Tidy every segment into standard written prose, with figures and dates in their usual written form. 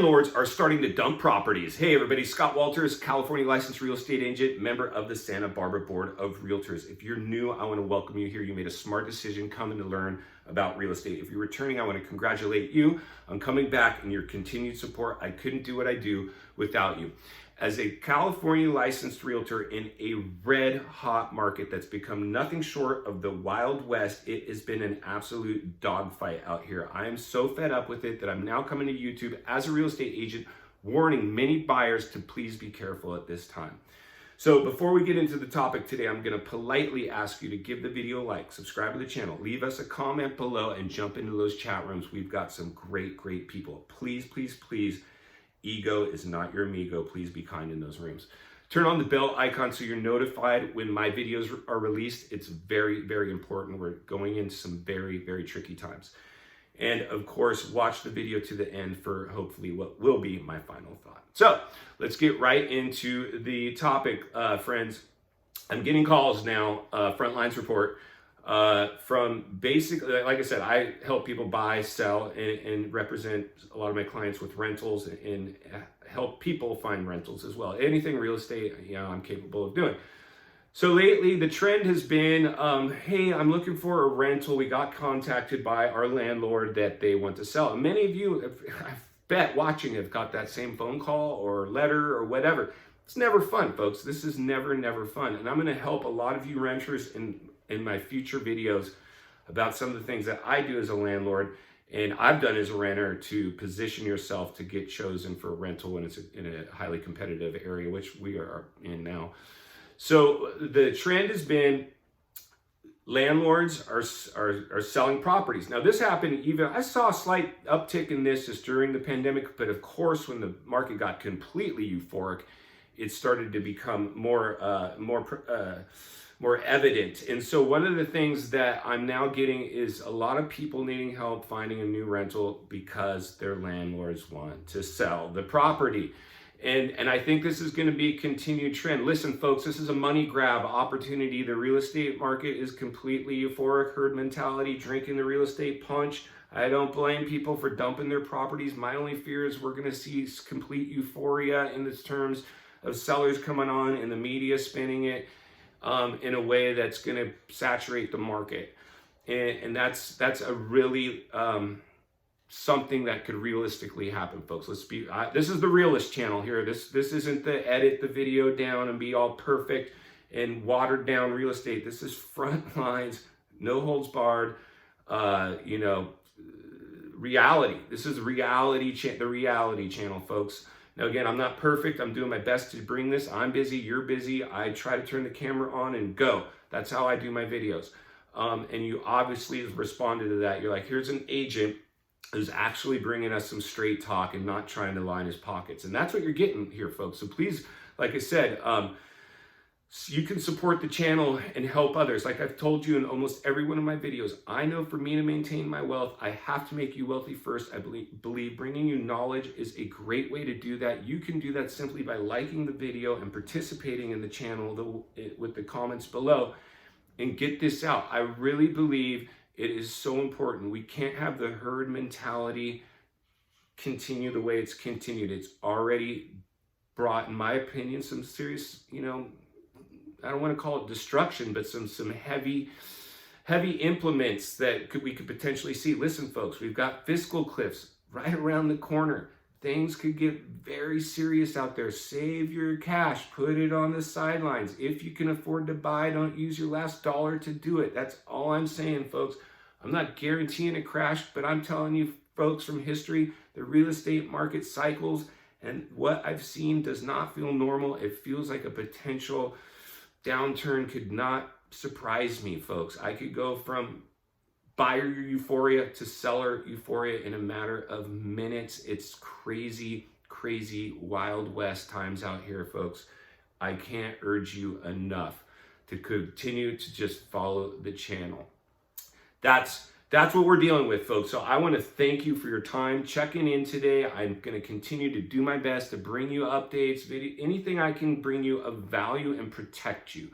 Landlords are starting to dump properties. Hey everybody, Scott Walters, California licensed real estate agent, member of the Santa Barbara Board of Realtors. If you're new, I want to welcome you here. You made a smart decision coming to learn about real estate. If you're returning, I want to congratulate you on coming back and your continued support. I couldn't do what I do without you. As a California licensed realtor in a red hot market that's become nothing short of the Wild West, it has been an absolute dogfight out here. I am so fed up with it that I'm now coming to YouTube as a real estate agent, warning many buyers to please be careful at this time. So before we get into the topic today, I'm going to politely ask you to give the video a like, subscribe to the channel, leave us a comment below, and jump into those chat rooms. We've got some great people. Please, please, please. Ego is not your amigo. Please be kind in those rooms. Turn on the bell icon so you're notified when my videos are released. It's very, very important. We're going into some very, very tricky times. And of course, watch the video to the end for hopefully what will be my final thought. So let's get right into the topic, friends. I'm getting calls now, Frontlines report, from basically, like I said, I help people buy, sell, and represent a lot of my clients with rentals and help people find rentals as well. Anything real estate, I'm capable of doing. So lately, the trend has been, hey, I'm looking for a rental. We got contacted by our landlord that they want to sell. And many of you, I bet, watching have got that same phone call or letter or whatever. It's never fun, folks. This is never fun. And I'm going to help a lot of you renters in my future videos about some of the things that I do as a landlord and I've done as a renter to position yourself to get chosen for a rental when it's in a highly competitive area, which we are in now. So the trend has been landlords are selling properties. Now this happened I saw a slight uptick in this just during the pandemic, but of course when the market got completely euphoric, it started to become more evident. And so one of the things that I'm now getting is a lot of people needing help finding a new rental because their landlords want to sell the property. And I think this is going to be a continued trend. Listen, folks, this is a money grab opportunity. The real estate market is completely euphoric, herd mentality, drinking the real estate punch. I don't blame people for dumping their properties. My only fear is we're going to see complete euphoria in the terms of sellers coming on and the media spinning it in a way that's going to saturate the market. And that's a really something that could realistically happen, folks. This is the realist channel here. This isn't the edit the video down and be all perfect and watered down real estate. This is front lines, no holds barred, reality. This is the reality channel, folks. Now, again, I'm not perfect. I'm doing my best to bring this. I'm busy. You're busy. I try to turn the camera on and go. That's how I do my videos. And you obviously have responded to that. You're like, here's an agent who's actually bringing us some straight talk and not trying to line his pockets. And that's what you're getting here, folks. So please, like I said, you can support the channel and help others. Like I've told you in almost every one of my videos, I know for me to maintain my wealth, I have to make you wealthy first. I believe bringing you knowledge is a great way to do that. You can do that simply by liking the video and participating in the channel with the comments below and get this out. I really believe it is so important. We can't have the herd mentality continue the way it's continued. It's already brought, in my opinion, some serious, I don't want to call it destruction, but some heavy implements that we could potentially see. Listen, folks, we've got fiscal cliffs right around the corner. Things could get very serious out there. Save your cash, put it on the sidelines. If you can afford to buy, don't use your last dollar to do it. That's all I'm saying, folks. I'm not guaranteeing a crash, but I'm telling you, folks, from history, the real estate market cycles, and what I've seen does not feel normal. It feels like a potential downturn could not surprise me, folks. I could go from buyer euphoria to seller euphoria in a matter of minutes. It's crazy, Wild West times out here, folks. I can't urge you enough to continue to just follow the channel. That's what we're dealing with, folks. So I want to thank you for your time checking in today. I'm going to continue to do my best to bring you updates, anything I can bring you of value and protect you.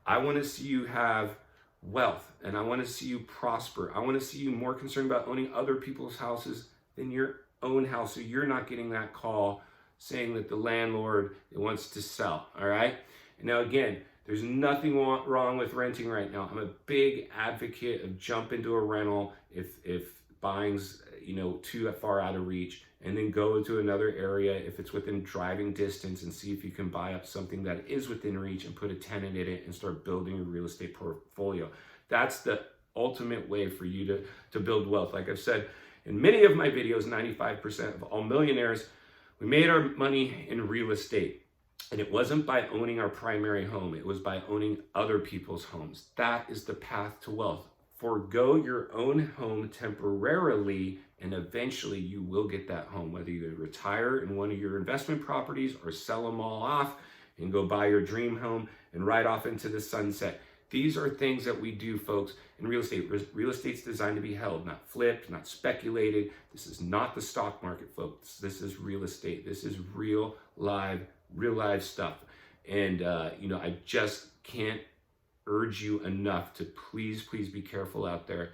I want to see you have wealth and I want to see you prosper. I want to see you more concerned about owning other people's houses than your own house so you're not getting that call saying that the landlord wants to sell, all right? And now again, there's nothing wrong with renting right now. I'm a big advocate of jump into a rental if buying's too far out of reach, and then go to another area if it's within driving distance and see if you can buy up something that is within reach and put a tenant in it and start building a real estate portfolio. That's the ultimate way for you to build wealth. Like I've said in many of my videos, 95% of all millionaires, we made our money in real estate. And it wasn't by owning our primary home, it was by owning other people's homes. That is the path to wealth. Forgo your own home temporarily, and eventually you will get that home, whether you retire in one of your investment properties or sell them all off and go buy your dream home and ride off into the sunset. These are things that we do, folks, in real estate. Real estate's designed to be held, not flipped, not speculated. This is not the stock market, folks. This is real estate. This is real live stuff. And, I just can't urge you enough to please be careful out there.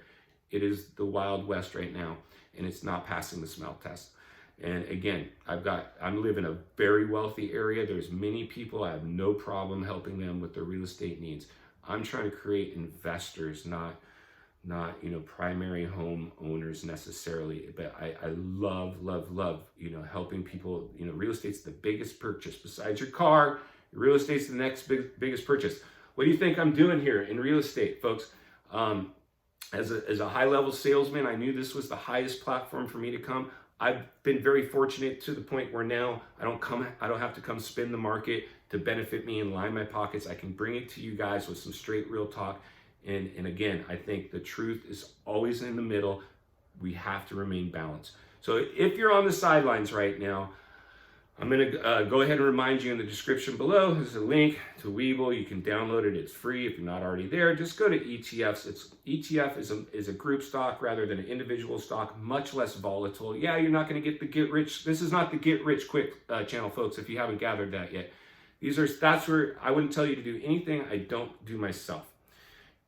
It is the Wild West right now, and it's not passing the smell test. And again, I'm living in a very wealthy area. There's many people, I have no problem helping them with their real estate needs. I'm trying to create investors, not primary home owners necessarily, but I love, helping people. Real estate's the biggest purchase. Besides your car, real estate's the next biggest purchase. What do you think I'm doing here in real estate, folks? As a high-level salesman, I knew this was the highest platform for me to come. I've been very fortunate to the point where now I don't have to come spin the market to benefit me and line my pockets. I can bring it to you guys with some straight real talk. And again, I think the truth is always in the middle. We have to remain balanced. So if you're on the sidelines right now, I'm going to go ahead and remind you in the description below, there's a link to Webull. You can download it. It's free. If you're not already there, just go to ETFs. ETF is a group stock rather than an individual stock, much less volatile. Yeah, you're not going to get the get rich. This is not the get rich quick channel, folks, if you haven't gathered that yet. That's where I wouldn't tell you to do anything I don't do myself.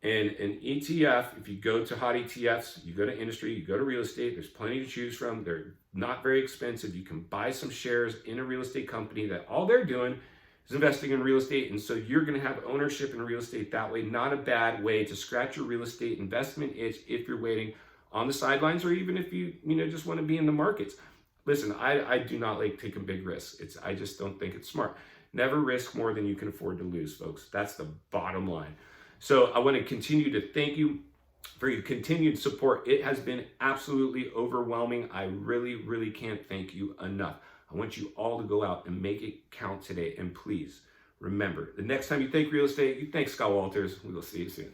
And an ETF, if you go to hot ETFs, you go to industry, you go to real estate, there's plenty to choose from. They're not very expensive. You can buy some shares in a real estate company that all they're doing is investing in real estate. And so you're going to have ownership in real estate that way. Not a bad way to scratch your real estate investment itch if you're waiting on the sidelines, or even if you just want to be in the markets. Listen, I do not like taking big risks. I just don't think it's smart. Never risk more than you can afford to lose, folks. That's the bottom line. So I want to continue to thank you for your continued support. It has been absolutely overwhelming. I really can't thank you enough. I want you all to go out and make it count today. And please remember, the next time you think real estate, you think Scott Walters. We will see you soon.